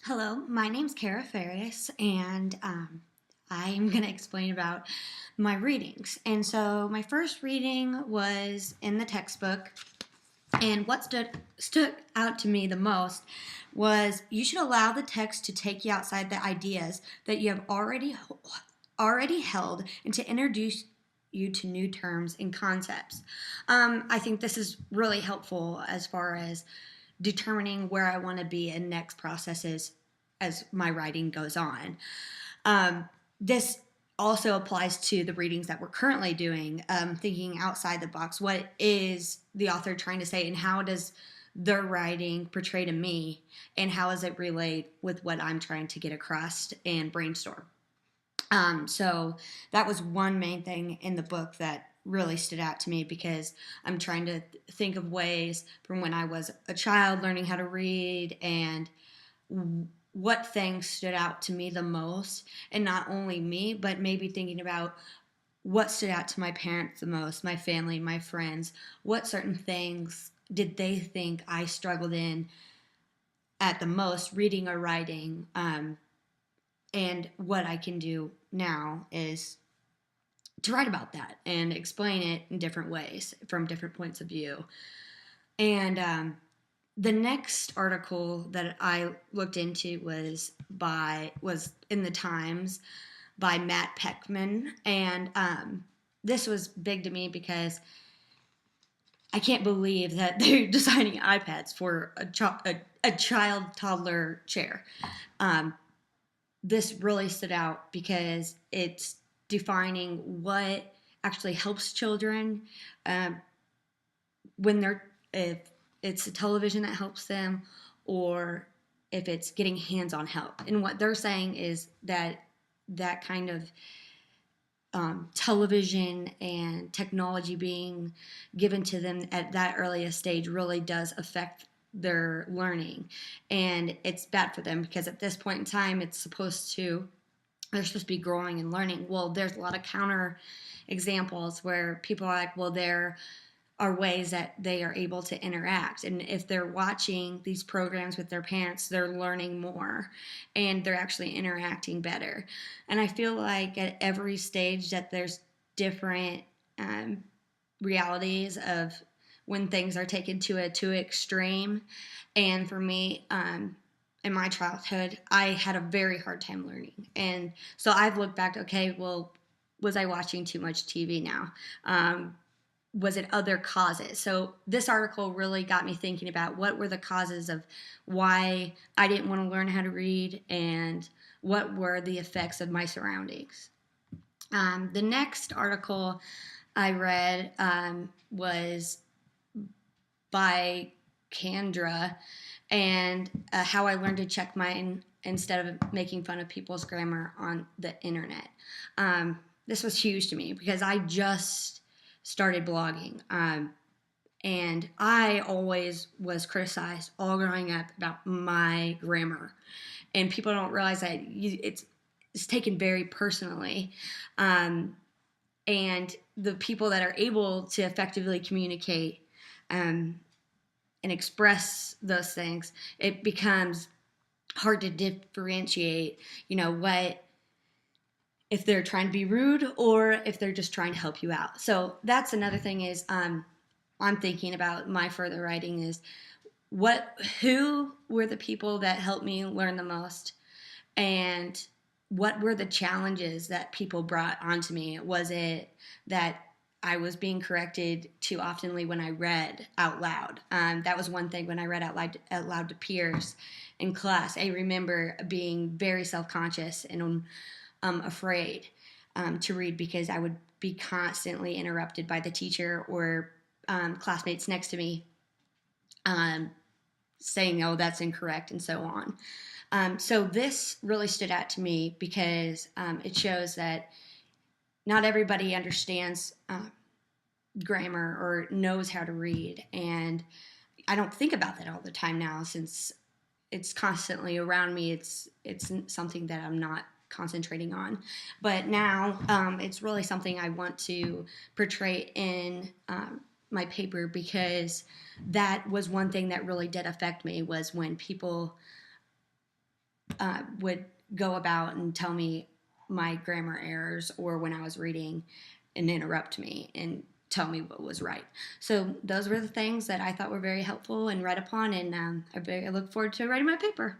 Hello, my name's Kara Ferris, and I'm going to explain about my readings. And so, my first reading was in the textbook, and what stood out to me the most was you should allow the text to take you outside the ideas that you have already held and to introduce you to new terms and concepts. I think this is really helpful as far as determining where I want to be in next processes as my writing goes on. This also applies to the readings that we're currently doing, thinking outside the box. What is the author trying to say, and how does their writing portray to me, and how does it relate with what I'm trying to get across and brainstorm? So that was one main thing in the book that really stood out to me because I'm trying to think of ways from when I was a child learning how to read and what things stood out to me the most, and not only me, but maybe thinking about what stood out to my parents the most, my family, my friends. What certain things did they think I struggled in at the most, reading or writing? And what I can do now is to write about that and explain it in different ways from different points of view. And the next article that I looked into was in the Times by Matt Peckman, and this was big to me because I can't believe that they're designing iPads for a child toddler chair. Um, this really stood out because it's defining what actually helps children um, when they're if it's a television that helps them or if it's getting hands-on help. And what they're saying is that that kind of television and technology being given to them at that earliest stage really does affect their learning, and it's bad for them because at this point in time they're supposed to be growing and learning. Well, there's a lot of counter examples where people are like, well, there are ways that they are able to interact. And if they're watching these programs with their parents, they're learning more and they're actually interacting better. And I feel like at every stage that there's different realities of when things are taken to a too extreme. And for me, in my childhood, I had a very hard time learning. And so I've looked back, okay, well, was I watching too much TV now? Was it other causes? So this article really got me thinking about what were the causes of why I didn't want to learn how to read and what were the effects of my surroundings. The next article I read was by Kendra, and how I learned to check mine instead of making fun of people's grammar on the internet. This was huge to me because I just started blogging. And I always was criticized all growing up about my grammar. And people don't realize that it's taken very personally. And the people that are able to effectively communicate and express those things, it becomes hard to differentiate, what if they're trying to be rude or if they're just trying to help you out. So that's another thing is I'm thinking about my further writing is who were the people that helped me learn the most, and what were the challenges that people brought onto me? Was it that I was being corrected too oftenly when I read out loud? That was one thing when I read out loud to peers in class. I remember being very self-conscious and afraid to read because I would be constantly interrupted by the teacher or classmates next to me saying, oh, that's incorrect, and so on. So this really stood out to me because it shows that not everybody understands grammar or knows how to read. And I don't think about that all the time now since it's constantly around me. It's something that I'm not concentrating on. But now it's really something I want to portray in my paper because that was one thing that really did affect me was when people would go about and tell me my grammar errors, or when I was reading and interrupt me and tell me what was right. So those were the things that I thought were very helpful and read upon, and I look forward to writing my paper.